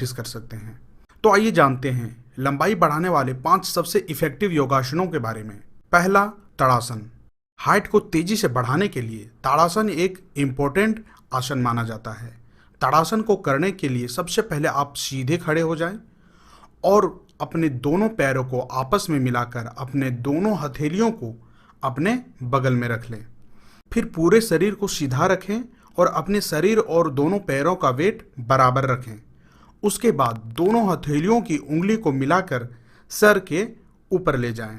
Practice कर सकते हैं। तो आइए जानते हैं लंबाई बढ़ाने वाले 5 सबसे इफेक्टिव योगासनों के बारे में। पहला, ताड़ासन। हाइट को तेजी से बढ़ाने के लिए ताड़ासन एक इम्पोर्टेंट आसन माना जाता है। ताड़ासन को करने के लिए सबसे पहले आप सीधे खड़े हो जाएं और अपने दोनों पैरों को आपस में मिलाकर अपने दोनों हथेलियों को अपने बगल में रख लें। फिर पूरे शरीर को सीधा रखें और अपने शरीर और दोनों पैरों का वेट बराबर रखें। उसके बाद दोनों हथेलियों की उंगली को मिलाकर सर के ऊपर ले जाएं।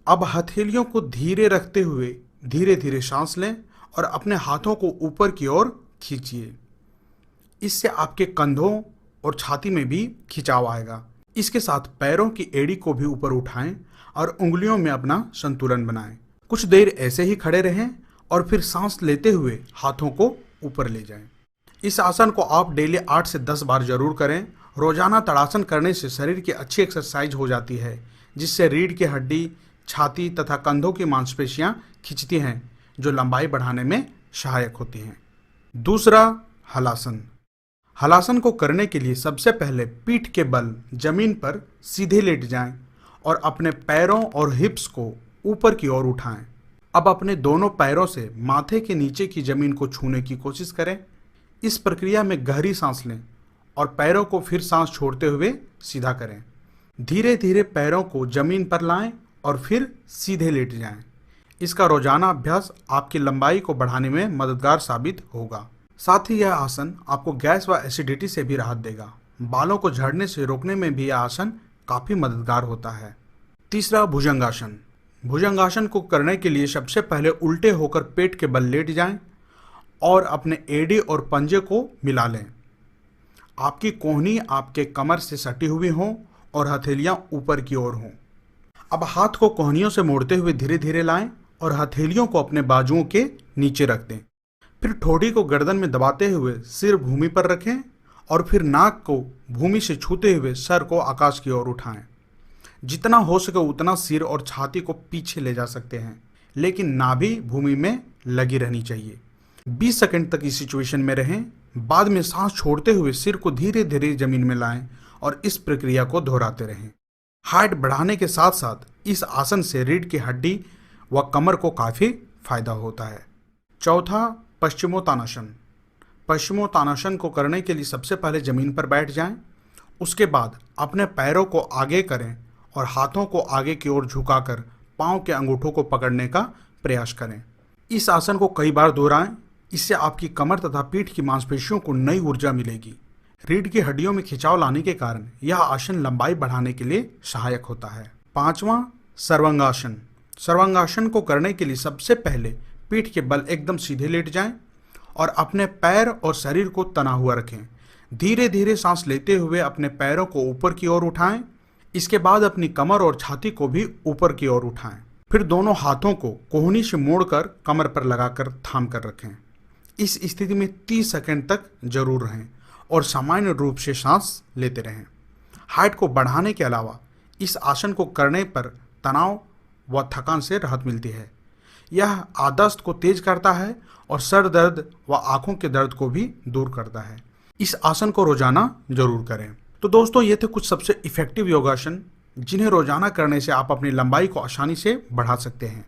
अब हथेलियों को धीरे रखते हुए धीरे धीरे सांस लें और अपने हाथों को ऊपर की ओर खींचिए। इससे आपके कंधों और छाती में भी खिंचाव आएगा। इसके साथ पैरों की एड़ी को भी ऊपर उठाएं और उंगलियों में अपना संतुलन बनाएं। कुछ देर ऐसे ही खड़े रहें और फिर सांस लेते हुए हाथों को ऊपर ले जाएं। इस आसन को आप डेली 8 से 10 बार जरूर करें। रोजाना ताड़ासन करने से शरीर की अच्छी एक्सरसाइज हो जाती है, जिससे रीढ़ की हड्डी, छाती तथा कंधों की मांसपेशियां खिंचती हैं, जो लंबाई बढ़ाने में सहायक होती हैं। दूसरा, हलासन। हलासन को करने के लिए सबसे पहले पीठ के बल जमीन पर सीधे लेट जाएं और अपने पैरों और हिप्स को ऊपर की ओर उठाएं। अब अपने दोनों पैरों से माथे के नीचे की जमीन को छूने की कोशिश करें। इस प्रक्रिया में गहरी सांस लें और पैरों को फिर सांस छोड़ते हुए सीधा करें। धीरे धीरे पैरों को जमीन पर लाएं और फिर सीधे लेट जाएं। इसका रोजाना अभ्यास आपकी लंबाई को बढ़ाने में मददगार साबित होगा। साथ ही यह आसन आपको गैस व एसिडिटी से भी राहत देगा। बालों को झड़ने से रोकने में भी यह आसन काफी मददगार होता है। तीसरा, भुजंगासन। भुजंगासन को करने के लिए सबसे पहले उल्टे होकर पेट के बल लेट जाएं और अपने एड़ी और पंजे को मिला लें। आपकी कोहनी आपके कमर से सटी हुई हो और हथेलियां ऊपर की ओर हों। अब हाथ को कोहनियों से मोड़ते हुए धीरे धीरे लाएं और हथेलियों को अपने बाजुओं के नीचे रख दें। फिर ठोड़ी को गर्दन में दबाते हुए सिर भूमि पर रखें और फिर नाक को भूमि से छूते हुए सर को आकाश की ओर उठाएं। जितना हो सके उतना सिर और छाती को पीछे ले जा सकते हैं, लेकिन नाभि भूमि में लगी रहनी चाहिए। 20 सेकंड तक इस सिचुएशन में रहें। बाद में सांस छोड़ते हुए सिर को धीरे धीरे जमीन में लाएं और इस प्रक्रिया को दोहराते रहें। हाइट बढ़ाने के साथ साथ इस आसन से रीढ़ की हड्डी व कमर को काफी फायदा होता है। चौथा, पश्चिमोत्तानासन। पश्चिमोत्तानासन को करने के लिए सबसे पहले जमीन पर बैठ जाएं। उसके बाद अपने पैरों को आगे करें और हाथों को आगे की ओर झुकाकर पांव के अंगूठों को पकड़ने का प्रयास करें। इस आसन को कई बार दोहराएं। इससे आपकी कमर तथा पीठ की मांसपेशियों को नई ऊर्जा मिलेगी। रीढ़ की हड्डियों में खिंचाव लाने के कारण यह आसन लंबाई बढ़ाने के लिए सहायक होता है। पांचवा, सर्वांगासन। सर्वांगासन को करने के लिए सबसे पहले पीठ के बल एकदम सीधे लेट जाएं और अपने पैर और शरीर को तना हुआ रखें। धीरे धीरे सांस लेते हुए अपने पैरों को ऊपर की ओर उठाएं। इसके बाद अपनी कमर और छाती को भी ऊपर की ओर उठाएं। फिर दोनों हाथों को कोहनी से मोड़कर कमर पर लगाकर थाम कर रखें। इस स्थिति में 30 सेकंड तक जरूर रहें और सामान्य रूप से सांस लेते रहें। हाइट को बढ़ाने के अलावा इस आसन को करने पर तनाव व थकान से राहत मिलती है। यह याददाश्त को तेज करता है और सर दर्द व आंखों के दर्द को भी दूर करता है। इस आसन को रोजाना जरूर करें। तो दोस्तों, ये थे कुछ सबसे इफेक्टिव योगासन जिन्हें रोजाना करने से आप अपनी लंबाई को आसानी से बढ़ा सकते हैं।